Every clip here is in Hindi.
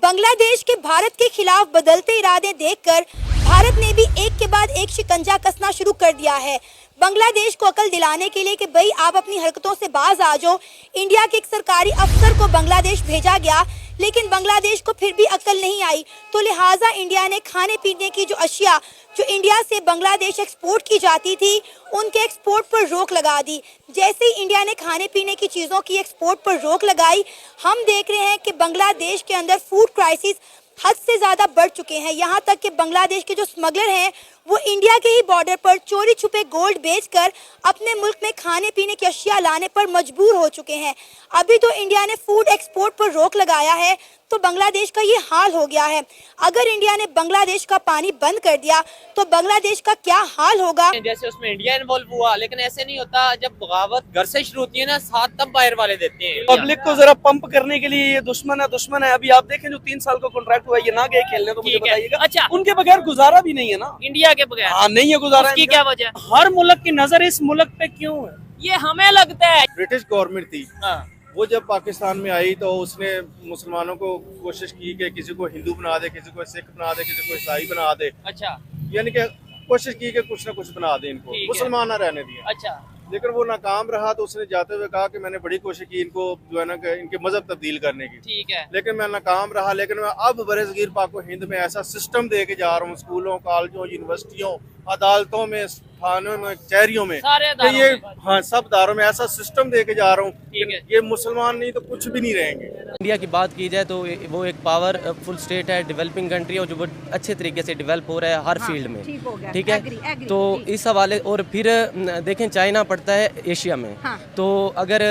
बांग्लादेश के भारत के खिलाफ बदलते इरादे देखकर भारत ने भी एक के बाद एक शिकंजा कसना शुरू कर दिया है। बांग्लादेश को अकल दिलाने के लिए कि भाई आप अपनी हरकतों से बाज आ जाओ, इंडिया के एक सरकारी अफसर को बांग्लादेश भेजा गया, लेकिन बांग्लादेश को फिर भी अकल नहीं आई। तो लिहाजा इंडिया ने खाने पीने की जो अशिया जो इंडिया से बांग्लादेश एक्सपोर्ट की जाती थी, उनके एक्सपोर्ट पर रोक लगा दी। जैसे ही इंडिया ने खाने पीने की चीज़ों की एक्सपोर्ट पर रोक लगाई, हम देख रहे हैं कि बांग्लादेश के अंदर फूड क्राइसिस हद से ज़्यादा बढ़ चुके हैं। यहाँ तक कि बांग्लादेश के जो स्मगलर हैं वो इंडिया के ही बॉर्डर पर चोरी छुपे गोल्ड बेचकर अपने मुल्क में खाने पीने की अशिया लाने पर मजबूर हो चुके हैं। अभी तो इंडिया ने फूड एक्सपोर्ट पर रोक लगाया है, तो बांग्लादेश का ये हाल हो गया है। अगर इंडिया ने बांग्लादेश का पानी बंद कर दिया तो बांग्लादेश का क्या हाल होगा। जैसे उसमें इंडिया इन्वॉल्व हुआ, लेकिन ऐसे नहीं होता। जब बगावत घर से शुरू होती है ना, साथ तब बाहर वाले देते हैं। पब्लिक को जरा पंप करने के लिए ये दुश्मन है। अभी आप देखें जो 3 साल का कॉन्ट्रैक्ट हुआ, ये ना गए खेलने, तो मुझे बताइएगा। अच्छा, उनके बगैर गुजारा भी नहीं है ना, इंडिया के बगैर। हाँ, नहीं है गुजारा। उसकी क्या वजह? हर मुल्क की नजर इस मुल्क पे क्यों है, ये हमें लगता है। ब्रिटिश गवर्नमेंट थी, हाँ। वो जब पाकिस्तान में आई तो उसने मुसलमानों को कोशिश की कि किसी को हिंदू बना दे, किसी को सिख बना दे, किसी को ईसाई बना दे। अच्छा, यानी कि कोशिश की कि कुछ ना कुछ बना दे इनको, मुसलमान ना रहने दिए। अच्छा, लेकिन वो नाकाम रहा, तो उसने जाते हुए कहा कि मैंने बड़ी कोशिश की इनको जो है ना कि इनके मजहब तब्दील करने की, ठीक है, लेकिन मैं नाकाम रहा। लेकिन मैं अब बरसगीर पाको हिंद में ऐसा सिस्टम दे के जा रहा हूँ, स्कूलों, कॉलेजों, यूनिवर्सिटियों, अदालतों में, थानों में, कचहरियों में, सारे कि ये अदारों में। हाँ सब दारों में ऐसा सिस्टम दे के जा रहा हूँ, ठीक है। ये मुसलमान नहीं तो कुछ भी नहीं रहेंगे। इंडिया की बात की जाए तो वो एक पावरफुल स्टेट है, डेवलपिंग कंट्री है, जो बहुत अच्छे तरीके से डेवलप हो रहा है हर फील्ड में। ठीक है, तो इस हवाले और फिर देखें चाइना पड़ता है एशिया में, तो अगर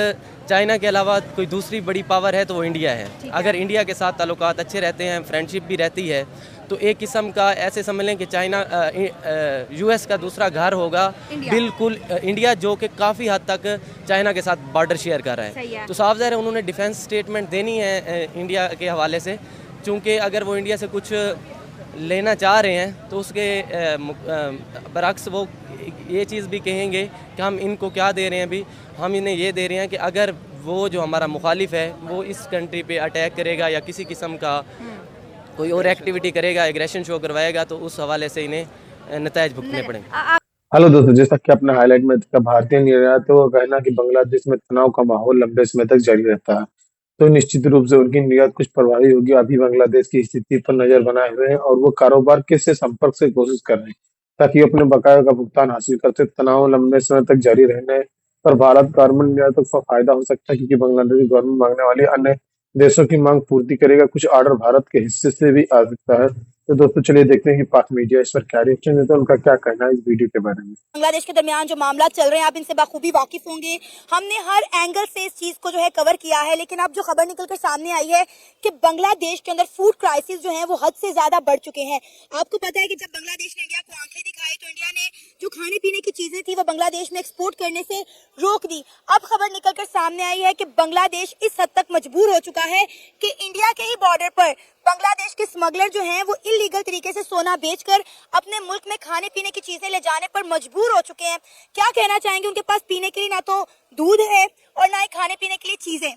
चाइना के अलावा कोई दूसरी बड़ी पावर है तो वो इंडिया है। अगर इंडिया के साथ ताल्लुकात अच्छे रहते हैं, फ्रेंडशिप भी रहती है, तो एक किस्म का ऐसे समझ लें कि चाइना यूएस का दूसरा घर होगा बिल्कुल इंडिया, जो कि काफ़ी हद तक चाइना के साथ बॉर्डर शेयर कर रहा है। तो साफ ज़ाहिर है उन्होंने डिफेंस स्टेटमेंट देनी है इंडिया के हवाले से, चूँकि अगर वो इंडिया से कुछ लेना चाह रहे हैं तो उसके बरक्स वो ये चीज़ भी कहेंगे कि हम इनको क्या दे रहे हैं। अभी हम इन्हें ये दे रहे हैं कि अगर वो जो हमारा मुखालिफ है वो इस कंट्री पे अटैक करेगा या किसी किस्म का कोई और एक्टिविटी करेगा, एग्रेशन शो करवाएगा, तो उस हवाले से इन्हें नतायज भुगतने पड़ेंगे। हेलो दोस्तों, जैसा कि अपने हाईलाइट में देखा, भारतीय निर्यातों का कहना कि बांग्लादेश में तनाव का माहौल लंबे समय तक जारी रहता है, तो निश्चित रूप से उनकी निर्यात कुछ प्रभावी होगी। अभी बांग्लादेश की स्थिति पर नजर बनाए हुए हैं और वो कारोबार के से संपर्क से कोशिश कर रहे हैं ताकि अपने बकाया का भुगतान हासिल करते। तनाव लंबे समय तक जारी रहने पर भारत गारमेंट निर्यातों को फायदा हो सकता है, क्योंकि बांग्लादेश गवर्नमेंट मांगने वाले अन्य देशों की मांग पूर्ति करेगा। कुछ ऑर्डर भारत के हिस्से से भी आ सकता है। तो दोस्तों चलिए देखते हैं कि पाक मीडिया इस पर क्या रिएक्शन देता है, उनका क्या कहना है इस वीडियो के बारे में। बांग्लादेश के दरमियान जो मामला चल रहे हैं आप इनसे बाखूबी वाकिफ होंगे। हमने हर एंगल से इस चीज को जो है कवर किया है, लेकिन अब जो खबर निकल कर सामने आई है कि बांग्लादेश के अंदर फूड क्राइसिस जो है वो हद से ज्यादा बढ़ चुके हैं। आपको पता है कि जब बांग्लादेश ने इंडिया को आंखें दिखाई तो इंडिया ने जो खाने पीने की चीजें थी वो बांग्लादेश में एक्सपोर्ट करने से रोक दी। अब खबर निकल कर सामने आई है कि बांग्लादेश इस हद तक मजबूर हो चुका है कि इंडिया के ही बॉर्डर पर बांग्लादेश के स्मगलर जो हैं वो इलीगल तरीके से सोना बेचकर अपने मुल्क में खाने पीने की चीजें ले जाने पर मजबूर हो चुके हैं। क्या कहना चाहेंगे? उनके पास पीने के लिए ना तो दूध है और ना ही खाने पीने के लिए चीजें।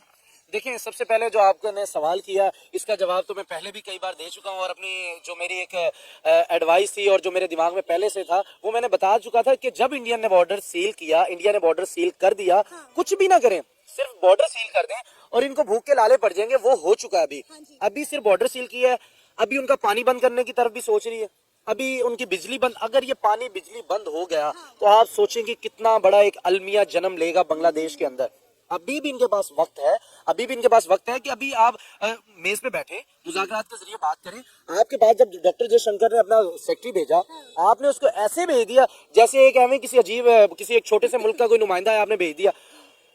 देखिए, सबसे पहले जो आपने सवाल किया, इसका जवाब तो मैं पहले भी कई बार दे चुका हूँ, और अपनी जो मेरी एक एडवाइस थी और जो मेरे दिमाग में पहले से था वो मैंने बता चुका था कि जब इंडिया ने बॉर्डर सील किया, इंडिया ने बॉर्डर सील कर दिया, कुछ भी ना करें, सिर्फ बॉर्डर सील कर दें और इनको भूख के लाले पड़ जाएंगे। वो हो चुका है। अभी सिर्फ बॉर्डर सील किया है, अभी उनका पानी बंद करने की तरफ भी सोच रही है, अभी उनकी बिजली बंद। अगर ये पानी बिजली बंद हो गया तो आप सोचेंगे कितना बड़ा एक अलमिया जन्म लेगा बांग्लादेश के अंदर। अभी भी इनके पास वक्त है, अभी भी इनके पास वक्त है कि अभी आप मेज पे बैठे मुज़ाकरात के जरिए बात करें। आपके पास जब डॉक्टर जयशंकर ने अपना सेक्रेटरी भेजा, आपने उसको ऐसे भेज दिया जैसे एक हमें किसी अजीब किसी एक छोटे से मुल्क का कोई नुमाइंदा है, आपने भेज दिया।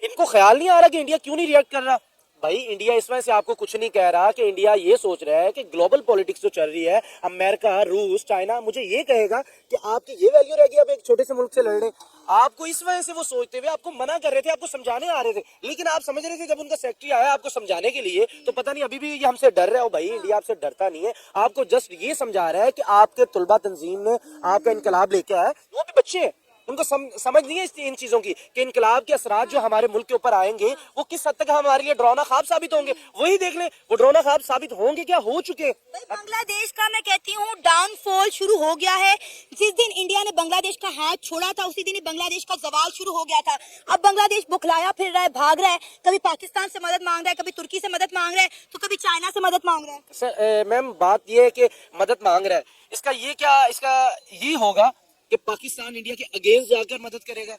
इनको ख्याल नहीं आ रहा कि इंडिया क्यों नहीं रिएक्ट कर रहा। भाई, इंडिया इस वजह से आपको कुछ नहीं कह रहा कि इंडिया ये सोच रहा है कि ग्लोबल पॉलिटिक्स जो चल रही है, अमेरिका, रूस, चाइना मुझे ये कहेगा कि आपकी ये वैल्यू रह गई अब एक छोटे से मुल्क से लड़ रहे। आपको इस वजह से वो सोचते हुए आपको मना कर रहे थे, आपको समझाने आ रहे थे, लेकिन आप समझ रहे थे जब उनका सेक्रेटरी आया आपको समझाने के लिए तो पता नहीं अभी भी ये हमसे डर रहा हो। भाई, इंडिया आपसे डरता नहीं है, आपको जस्ट ये समझा रहा है कि आपके तुलबा तंजीम ने आपका इनकलाब लेके आया। वो भी बच्चे हैं, उनको समझ नहीं है इन चीजों की कि इनकलाब के असरात जो हमारे मुल्क के ऊपर आएंगे वो किस हद तक हमारे लिए डरावना ख्वाब साबित होंगे। वही देख लें, वो डरावना ख्वाब साबित होंगे क्या, हो चुके। बांग्लादेश का मैं कहती हूँ डाउनफॉल शुरू हो गया है। जिस दिन इंडिया ने बांग्लादेश का हाथ छोड़ा था उसी दिन ही बांग्लादेश का जवाल शुरू हो गया था। अब बांग्लादेश बुखलाया फिर रहा है, भाग रहा है, कभी पाकिस्तान से मदद मांग रहा है, कभी तुर्की से मदद मांग रहा है, तो कभी चाइना से मदद मांग रहा है। सर मैम बात ये है कि मदद मांग रहा है, इसका ये होगा कि पाकिस्तान इंडिया के अगेंस्ट जाकर मदद करेगा,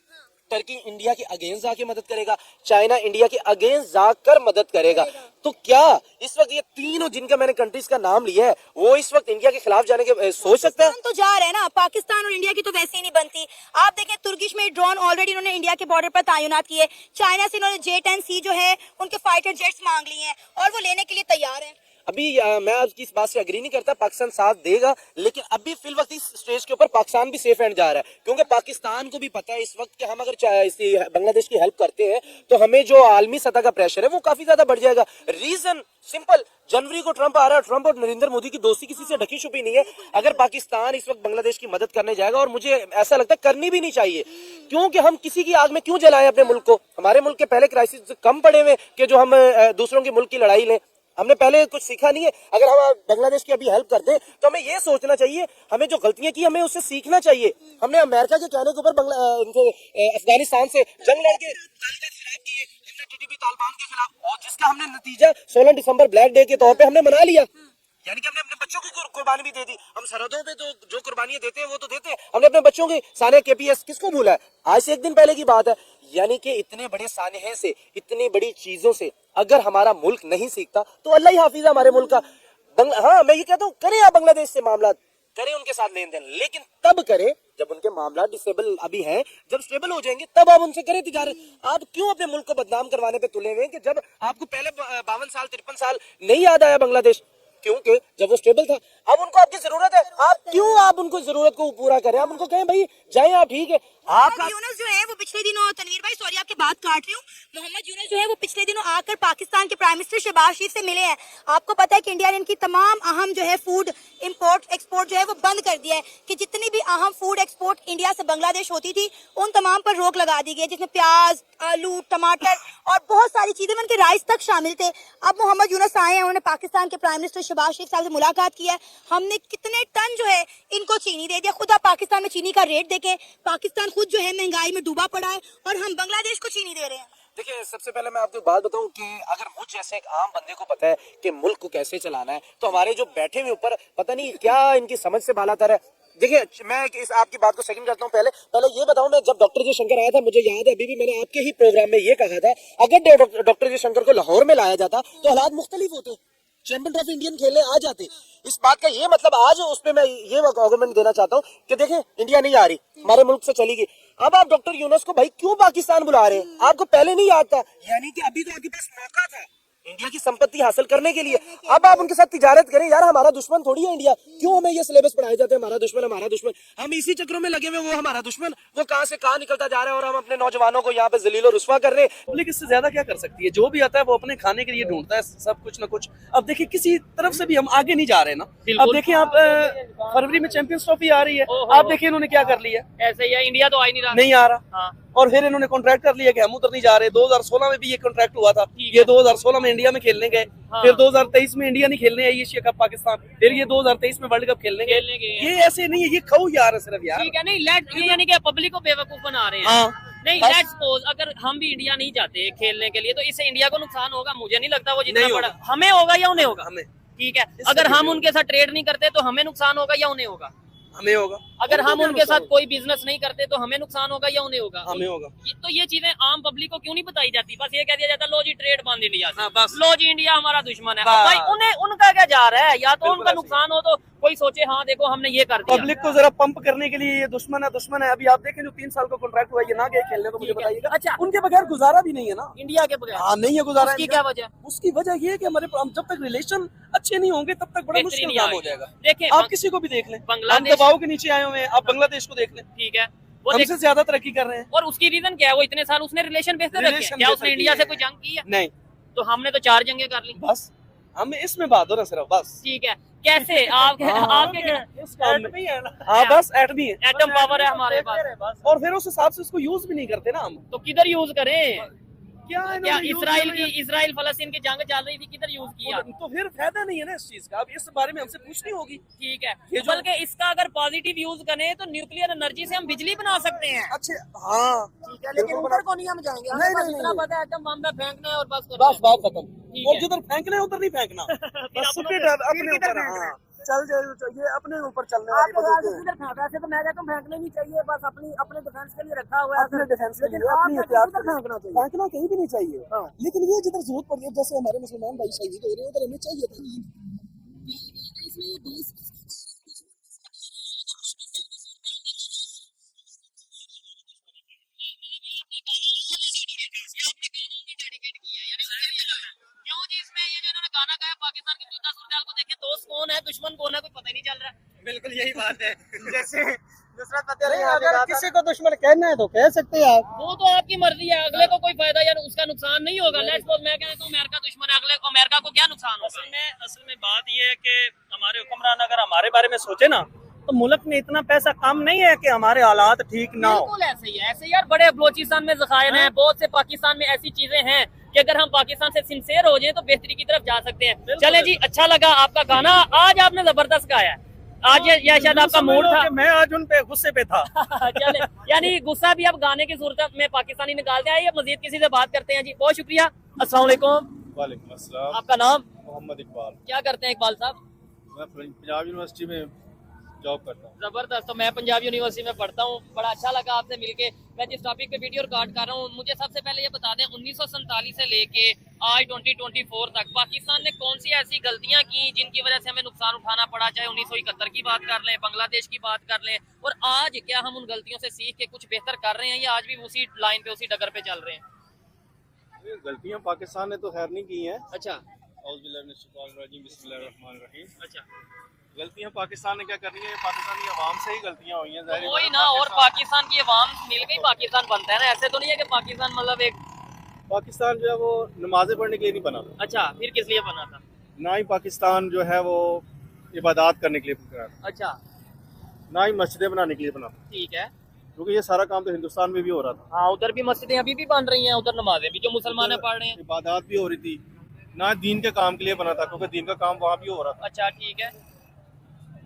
टर्की इंडिया के अगेंस्ट जाके मदद करेगा, चाइना इंडिया के अगेंस्ट जाकर मदद करेगा। तो क्या इस वक्त ये तीनों जिनका मैंने कंट्रीज का नाम लिया है वो इस वक्त इंडिया के खिलाफ जाने के सोच सकते हैं? तो जा रहे हैं ना, पाकिस्तान और इंडिया की तो वैसे ही नहीं बनती। आप देखें तुर्किश में ड्रोन ऑलरेडी इन्होंने इंडिया के बॉर्डर पर तैनात किए, चाइना से इन्होंने J-10C जो है उनके फाइटर जेट्स मांग लिए हैं और वो लेने के लिए तैयार है। अभी मैं आपकी इस बात से अग्री नहीं करता, पाकिस्तान साथ देगा, लेकिन अभी फिल वक्त इस स्टेज के ऊपर पाकिस्तान भी सेफ एंड जा रहा है, क्योंकि पाकिस्तान को भी पता है इस वक्त कि हम अगर बांग्लादेश की हेल्प करते हैं तो हमें जो आलमी सतह का प्रेशर है वो काफी ज्यादा बढ़ जाएगा। रीजन सिंपल, जनवरी को ट्रंप आ रहा है, ट्रंप और नरेंद्र मोदी की दोस्ती किसी से ढकी छुपी नहीं है। अगर पाकिस्तान इस वक्त बांग्लादेश की मदद करने जाएगा, और मुझे ऐसा लगता है करनी भी नहीं चाहिए, क्योंकि हम किसी की आग में क्यों जलाएं अपने मुल्क को। हमारे मुल्क के पहले क्राइसिस कम पड़े हुए कि जो हम दूसरों के मुल्क की लड़ाई लें, हमने पहले कुछ सीखा नहीं है। अगर हम बांग्लादेश की अभी हेल्प कर दें तो हमें ये सोचना चाहिए, हमें जो गलतियां की हमें उससे सीखना चाहिए। हमने अमेरिका के कहने के ऊपर अफगानिस्तान से जंग लड़के टीटीपी तालिबान के खिलाफ, और जिसका हमने नतीजा 16 दिसंबर ब्लैक डे के तौर पे हमने मना लिया, यानी कि हमने अपने बच्चों की कुर्बानी भी दे दी। हम सरहदों पे तो जो कुर्बानियां देते हैं वो तो देते हैं, हमने अपने बच्चों की सानिया KPS किसको भूला है, आज से एक दिन पहले की बात है। यानी कि इतने बड़े सानिहे से, इतनी बड़ी चीजों से अगर हमारा मुल्क नहीं सीखता तो अल्लाह ही हाफिज है हमारे मुल्क का। हाँ मैं ये कहता हूँ, करें आप बांग्लादेश से मामला करें, उनके साथ लेन देन, लेकिन तब करें जब उनके मामला डिसेबल अभी हैं, जब स्टेबल हो जाएंगे तब आप उनसे करें तिजारत। आप क्यों अपने मुल्क को बदनाम करवाने पे तुले हुए हैं कि जब आपको पहले 52 साल 53 साल नहीं याद आया बांग्लादेश, क्योंकि जब वो स्टेबल था। अब उनको आपकी जरूरत है, आप उनको जरूरत को पूरा करें, आप उनको कहें भाई जाएं आप, ठीक है। मोहम्मद यूनुस जो है वो पिछले दिनों, तनवीर भाई सॉरी आपकी बात काट रही हूँ, मोहम्मद यूनुस जो है वो पिछले दिनों आकर पाकिस्तान के प्राइम मिनिस्टर शहबाज शरीफ से मिले हैं। आपको पता है कि इंडिया ने इनकी तमाम अहम जो है फूड इंपोर्ट एक्सपोर्ट जो है वो बंद कर दिया है, कि जितनी भी अहम फूड एक्सपोर्ट इंडिया से बांग्लादेश होती थी उन तमाम पर रोक लगा दी गई, जिसमें प्याज, आलू, टमाटर और बहुत सारी चीजें, उनके राइस तक शामिल थे। अब मोहम्मद यूनुस आए हैं, उन्होंने पाकिस्तान के प्राइम मिनिस्टर शहबाज शरीफ साहब से मुलाकात की है। हमने कितने टन जो है इनको चीनी दे दिया। खुद आप पाकिस्तान में चीनी का रेट देखें, पाकिस्तान खुद जो है महंगाई में डूबा पड़ा है और हम बांग्लादेश को चीनी दे रहे हैं। देखिए सबसे पहले मैं आपको बात बताऊं कि अगर मुझ जैसे एक आम बंदे को पता है कि मुल्क को कैसे चलाना है, तो हमारे जो बैठे हुए ऊपर पता नहीं क्या इनकी समझ से बालातर है। देखिए मैं इस आपकी बात को सेकंड करता हूं, पहले ये बताऊं, मैं जब डॉक्टर जयशंकर आया था, मुझे याद है अभी भी मैंने आपके ही प्रोग्राम में ये कहा था, अगर डॉक्टर जयशंकर को लाहौर में लाया जाता तो हालात मुख्तलिफ होते, चैंपियन ट्रॉफी इंडियन खेलने आ जाते। इस बात का ये मतलब आज उस पे मैं ये आर्गुमेंट देना चाहता हूँ कि देखें इंडिया नहीं आ रही, हमारे मुल्क से चली गई। अब आप डॉक्टर यूनुस को भाई क्यों पाकिस्तान बुला रहे हैं? आपको पहले नहीं याद था? यानी कि अभी तो आपके पास मौका था इंडिया की संपत्ति हासिल करने के लिए। अब आप उनके साथ तिजारत करें। यार हमारा दुश्मन थोड़ी है इंडिया, क्यों हमें ये सिलेबस पढ़ाए जाते हैं हमारा दुश्मन। हम इसी चक्रों में लगे हुए, वो हमारा दुश्मन, वो कहां से कहां निकलता जा रहा है और हम अपने नौजवानों को यहाँ पे जलील और रुस्वा कर रहे हैं। पब्लिक इससे ज्यादा क्या कर सकती है? जो भी आता है वो अपने खाने के लिए ढूंढता है सब कुछ ना कुछ। अब देखिए किसी तरफ से भी हम आगे नहीं जा रहे ना। अब देखिए आप फरवरी में चैंपियंस ट्रॉफी आ रही है, आप देखिए इन्होंने क्या कर लिया। ऐसे ही है, इंडिया तो नहीं आ रहा। और फिर इन्होंने कॉन्ट्रैक्ट कर लिया कि हम उधर नहीं जा रहे। 2016 में भी ये कॉन्ट्रैक्ट हुआ था, ये 2016 में इंडिया में खेलने गए, फिर 2023 में इंडिया नहीं खेलने आई एशिया कप पाकिस्तान, फिर ये 2023 में वर्ल्ड कप खेलने गए। ये ऐसे नहीं है, ये खाओ यार सिर्फ यार, ठीक है। नहीं ये यानी कि पब्लिक को बेवकूफ बना रहे हैं। नहीं लेट्स सपोज अगर हम भी इंडिया नहीं जाते खेलने के लिए तो इससे इंडिया को नुकसान होगा? मुझे नहीं लगता वो जितना बड़ा। हमें होगा या उन्हें होगा? हमें। ठीक है, अगर हम उनके साथ ट्रेड नहीं करते तो हमें नुकसान होगा या उन्हें होगा? हमें होगा। अगर हम उनके साथ कोई बिजनेस नहीं करते तो हमें नुकसान होगा या उन्हें होगा? हमें होगा। तो ये चीजें आम पब्लिक को क्यों नहीं बताई जाती? बस ये कह दिया जाता लो जी ट्रेड बंद इंडिया से, लो जी इंडिया हमारा दुश्मन है। भाई उन्हें उनका क्या जा रहा है? या तो उनका नुकसान हो तो कोई सोचे हाँ देखो हमने ये कर दिया। पब्लिक को जरा पंप करने के लिए ये दुश्मन है। अभी आप देखें जो 3 साल का कॉन्ट्रैक्ट हुआ, ये ना गए खेलने, तो मुझे बताइएगा। अच्छा, उनके बगैर गुजारा भी नहीं है ना इंडिया के बगैर? हाँ नहीं है गुजारा। उसकी क्या वजह? उसकी वजह ये है कि हमारे जब तक रिलेशन अच्छे नहीं होंगे तब तक बड़ा मुश्किल काम हो जाएगा। देखिए आप किसी को भी देख लें, बांग्लादेश हम दबाव के नीचे आए हुए हैं, आप बांग्लादेश को देख लें, ठीक है, वो हमसे ज्यादा तरक्की कर रहे हैं। और उसकी रीजन क्या है? वो इतने साल उसने रिलेशन बेहतर रखे, क्या उसने इंडिया से कोई जंग की है? नहीं। तो हमने तो 4 जंगें कर ली। बस हम इसमें बात हो ना सिर्फ बस। ठीक है, कैसे आपके इस काम में हाँ बस एटमी है, एटम पावर है हमारे पास, और फिर उस हिसाब से उसको यूज भी नहीं करते ना हम। तो किधर यूज करें? क्या क्या इसराइल फलस्तीन की जंग चल रही थी, किधर यूज किया? तो फिर फायदा नहीं है ना इस चीज का। अब इस बारे में हमसे पूछनी होगी। ठीक है, बल्कि इसका अगर पॉजिटिव यूज करें तो न्यूक्लियर एनर्जी से हम बिजली बना सकते हैं। अच्छे हाँ ठीक है, लेकिन उधर को नहीं हम जाएंगे, हमें बस इतना पता है एटम बम में फेंकना है और बस बस बात खत्म। ठीक और है। जिधर फेंकना है उधर नहीं फेंकना, बस सुपीट अपने ऊपर। हाँ चल जाए, ये अपने ऊपर चलने वाली बात है। वैसे तो मैं कहता हूँ फेंकना नहीं चाहिए, बस अपने डिफेंस के लिए रखा हुआ है। अपने डिफेंस के लिए अपनी एहतियात फेंकना चाहिए, फेंकना कहीं भी नहीं चाहिए। लेकिन ये जिधर जरूरत पड़ी है, जैसे हमारे मुसलमान भाई शहीद हो रहे हैं, उधर हमें चाहिए था। क्यों जी, इसमें ये जो इन्होंने गाना गाया पाकिस्तान की मौजूदा सूरत को देखें, दोस्त कौन है दुश्मन कौन है कोई पता ही नहीं चल रहा। बिल्कुल यही बात है। जैसे नुसरत फतेह अली अगर किसी को दुश्मन कहना है तो कह सकते हैं आप, वो तो आपकी मर्जी है, अगले को कोई फायदा या उसका नुकसान नहीं होगा। लेट्स सपोज मैं कहता हूं अमेरिका दुश्मन है, अगले को अमेरिका को क्या नुकसान होगा? असल में बात ये है कि हमारे हुक्मरान अगर हमारे बारे में सोचे ना, तो मुल्क में इतना पैसा कम नहीं है कि हमारे हालात ठीक ना हो। बिल्कुल ऐसे ही है, ऐसे यार बड़े बलोचिस्तान में ज़खायर हैं, बहुत से पाकिस्तान में ऐसी चीजें हैं कि अगर हम पाकिस्तान से सिंसियर हो जाएं तो बेहतरी की तरफ जा सकते हैं। चले जी, अच्छा लगा आपका गाना, आज आपने जबरदस्त गाया है। आज ये शायद आपका मूड था। मैं आज उन पे गुस्से पे था। चले, यानी गुस्सा भी अब गाने की सूरत में पाकिस्तानी निकालते हैं। मजीद किसी से बात करते हैं जी, बहुत शुक्रिया। अस्सलाम वालेकुम। वालेकुम अस्सलाम। आपका नाम? मोहम्मद इकबाल। क्या करते हैं इकबाल साहब? मैं पंजाब यूनिवर्सिटी में जॉब करता हूँ। जबरदस्त। तो मैं पंजाब यूनिवर्सिटी में पढ़ता हूँ, बड़ा अच्छा लगा आपसे मिलके। मैं जिस टॉपिक पे वीडियो रिकॉर्ड कर रहा हूँ, मुझे सबसे पहले ये बता दें 1947 से लेके आज 2024 तक पाकिस्तान ने कौन सी ऐसी गलतियां की जिनकी वजह से हमें नुकसान उठाना पड़ा। चाहे 1971 की बात कर लें, बांग्लादेश की बात कर लें, और आज क्या हम उन गलतियों से सीख के कुछ बेहतर कर रहे हैं या आज भी उसी लाइन पे उसी डगर पे चल रहे हैं? गलतियाँ पाकिस्तान ने तो खैर नहीं की हैं। अच्छा अच्छा, गलतियाँ पाकिस्तान ने क्या करनी है, पाकिस्तान की आवाम से ही गलतियाँ हुई हैं। तो वही ना, और पाकिस्तान की आवाम मिल के पाकिस्तान बनता है ना, ऐसे तो नहीं है कि पाकिस्तान मतलब एक। पाकिस्तान जो है वो नमाजें पढ़ने के लिए नहीं बना था। अच्छा, फिर किस लिए बना था? ना ही पाकिस्तान जो है वो इबादत करने के लिए बना था, अच्छा ना ही मस्जिदें बनाने के लिए बना था, ठीक है। क्योंकि ये सारा काम तो हिंदुस्तान में भी हो रहा था। हाँ, उधर भी मस्जिदें अभी भी बन रही हैं, उधर नमाजें भी जो मुसलमान पढ़ रहे हैं, इबादत भी हो रही थी। ना दीन के काम के लिए बना था, क्योंकि दीन का काम वहाँ भी हो रहा था। अच्छा ठीक है।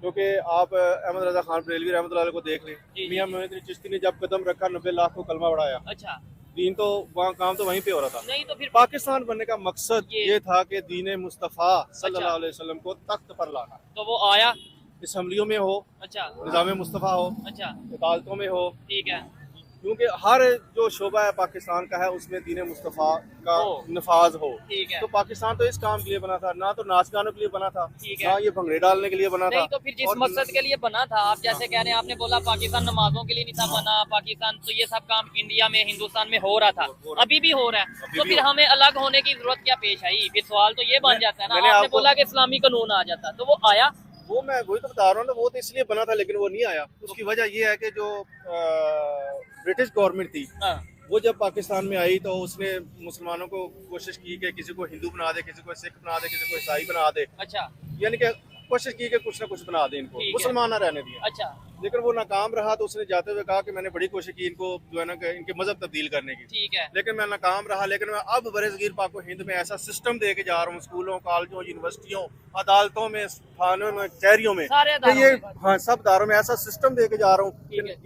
क्योंकि आप अहमद रजा खान बरेलवी रहमतुल्लाह अलैह को देख लें, मियां मोइनुद्दीन चिश्ती ने जब कदम रखा 90 लाख को कलमा बढ़ाया। अच्छा, दीन तो वहाँ काम तो वहीं पे हो रहा था। नहीं तो फिर पाकिस्तान बनने का मकसद ये था कि दीन मुस्तफ़ा सल्लल्लाहु अलैहि वसल्लम को तख्त पर लाना। तो वो आया। असम्बलियों में हो, अच्छा, निज़ाम मुस्तफ़ा हो, अच्छा अदालतों में हो, ठीक है। क्योंकि हर जो शोबा है पाकिस्तान का है उसमें दीन मुस्तफ़ा का नफाज हो। ठीक है। तो पाकिस्तान तो इस काम के लिए बना था, ना तो नाच गानों के लिए बना था, ठीक है। ना ये भंगड़े डालने के लिए बना था। नहीं तो फिर जिस मकसद के लिए बना था, आप जैसे कह रहे हैं, आपने बोला पाकिस्तान नमाजों के लिए नहीं था बना, पाकिस्तान तो ये सब काम इंडिया में हिंदुस्तान में हो रहा था, अभी भी हो रहा है। तो फिर हमें अलग होने की जरूरत क्या पेश आई? फिर सवाल तो ये बन जाता है ना। आपने बोला कि इस्लामी कानून आ जाता, तो वो आया। वो मैं वही तो बता रहा हूँ ना, वो तो इसलिए बना था लेकिन वो नहीं आया। उसकी वजह ये है कि जो ब्रिटिश गवर्नमेंट थी, वो जब पाकिस्तान में आई तो उसने मुसलमानों को कोशिश की कि किसी को हिंदू बना दे, किसी को सिख बना दे, किसी को ईसाई बना दे। अच्छा, यानी कि कोशिश की कि कुछ ना कुछ बना दे इनको, मुसलमान ना रहने दिया। अच्छा, लेकिन वो नाकाम रहा। तो उसने जाते हुए कहा कि मैंने बड़ी कोशिश की इनको जो है ना इनके मजहब तब्दील करने की, ठीक है, लेकिन मैं नाकाम रहा। लेकिन मैं अब बरसगीर पाक हिंद में ऐसा सिस्टम दे के जा रहा हूँ, स्कूलों, कॉलेजों, यूनिवर्सिटियों, अदालतों में, थानों में, कचहरियों में, सारे ये हाँ सब दारों में ऐसा सिस्टम दे के जा रहा हूँ।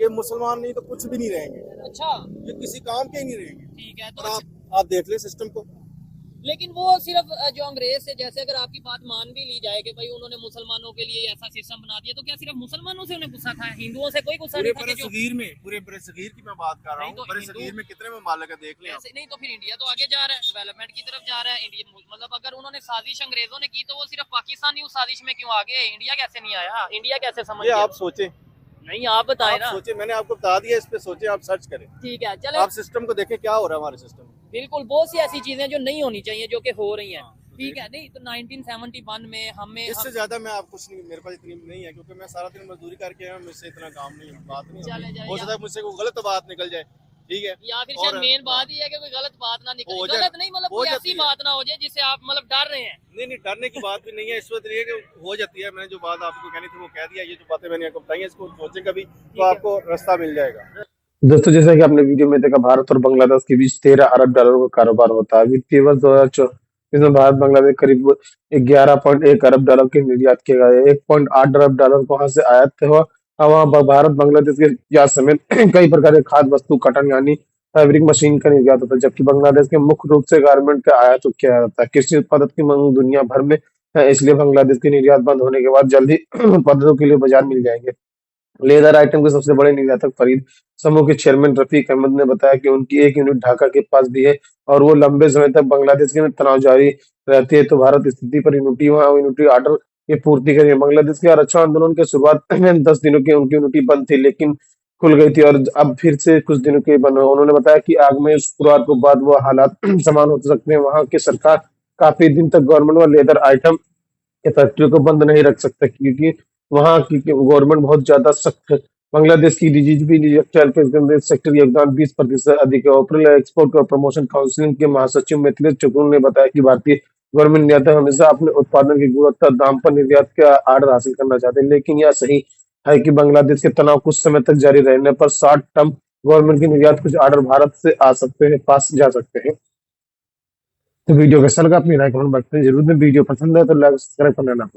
ये मुसलमान नहीं तो कुछ भी नहीं रहेंगे। अच्छा, ये किसी काम के ही नहीं रहेंगे। ठीक है। और तो आप देख ले सिस्टम को। लेकिन वो सिर्फ जो अंग्रेज से, जैसे अगर आपकी बात मान भी ली जाए कि भाई उन्होंने मुसलमानों के लिए ऐसा सिस्टम बना दिया, तो क्या सिर्फ मुसलमानों से उन्हें गुस्सा था? हिंदुओं से कोई गुस्सा नहीं था? पूरे बरसगीर की मैं बात कर रहा हूँ। बरसगीर में कितने ममालिक है देख लें। ऐसे नहीं तो फिर इंडिया तो आगे जा रहा है, डेवलपमेंट की तरफ जा रहा है इंडिया। मतलब अगर उन्होंने साजिश अंग्रेजों ने की तो वो सिर्फ पाकिस्तान ही उस साजिश में क्यों आ गए? इंडिया कैसे नहीं आया? इंडिया कैसे समझ गया? आप सोचे नहीं, आप बताए ना। सोचे, मैंने आपको बता दिया, इस पे सोचे, आप सर्च करें। ठीक है, चले। आप सिस्टम को देखें क्या हो रहा है हमारे सिस्टम में। बिल्कुल, बहुत सी ऐसी चीजें जो नहीं होनी चाहिए जो कि हो रही हैं। ठीक है। नहीं तो 1971 में हमें इससे ज्यादा मैं आप कुछ नहीं, मेरे पास इतनी नहीं है, क्योंकि मैं सारा दिन मजदूरी करके आया हूं, मुझसे इतना काम नहीं, बात नहीं चले जाए हो सकता है मुझसे कोई गलत बात निकल जाए, ठीक है। या फिर शायद और- मेन बात ही है कि कोई गलत बात ना निकले, हो जाए- गलत नहीं मतलब हो कोई जाती ऐसी है। बात ना हो जाए जिससे आप मतलब डर रहे हैं। नहीं डरने की बात भी नहीं है, इस वक्त ये कि हो जाती है। मैंने जो बात आपको कहनी थी वो कह दिया। ये जो बातें मैंने आपको बताई हैं, इसको सोचें कभी तो आपको रास्ता मिल जाएगा। दोस्तों, जैसा कि आपने वीडियो में देखा, भारत और बांग्लादेश के बीच 13 अरब डॉलर का कारोबार होता है। वित्तीय वर्ष 2024 में भारत बांग्लादेश करीब 11.1 अरब डॉलर के निर्यात किए गए। 1.8 अरब डॉलर वहां से आयात हुआ। और वहाँ भारत बांग्लादेश के प्याज समेत कई प्रकार के खाद्य वस्तु, कॉटन यानी फैब्रिक मशीन का निर्यात होता है, जबकि बांग्लादेश के मुख्य रूप से गारमेंट का आयात किया जाता है। कृषि उत्पादक की मांग दुनिया भर में है, इसलिए बांग्लादेश के निर्यात बंद होने के बाद जल्द ही उत्पादकों के लिए बाजार मिल जाएंगे। लेदर आइटम के सबसे बड़े निर्यातक फरीद समूह के चेयरमैन रफीक अहमद ने बताया कि उनकी एक यूनिट ढाका के पास भी है और वो लंबे समय तक बांग्लादेश के में तनाव जारी रहती है तो भारत स्थिति पर यूनिटी ऑर्डर की पूर्ति करेगी। बांग्लादेश के आरक्षण आंदोलन के शुरुआत में 10 दिनों की उनकी यूनिटी बंद थी, लेकिन खुल गई थी और अब फिर से कुछ दिनों के बंद हुआ। उन्होंने बताया कि आगामी शुक्रवार को बाद वो हालात समान हो सकते हैं। वहां की सरकार काफी दिन तक गवर्नमेंट व लेदर आइटम ये फैक्ट्री को बंद नहीं रख सकते क्योंकि वहाँ की गवर्नमेंट बहुत ज्यादा सख्त है। बांग्लादेश की डीजीपी टेक्सटाइल के सेक्टर योगदान 20% अधिक है। अप्रैल एक्सपोर्ट और प्रमोशन काउंसिल के महासचिव मिथिलेश चुगुल ने बताया कि भारतीय गवर्नमेंट निर्यातक हमेशा अपने उत्पादन की गुणवत्ता दाम पर निर्यात का आर्डर हासिल करना चाहते हैं, लेकिन यह सही है कि बांग्लादेश के तनाव कुछ समय तक जारी रहने पर शॉर्ट टर्म गवर्नमेंट की निर्यात कुछ आर्डर भारत से आ सकते हैं, पास जा सकते हैं। तो वीडियो कैसा लगा अपनी राय कमेंट बॉक्स में जरूर दें। वीडियो पसंद है तो लाइक सब्सक्राइब करना ना भूलें।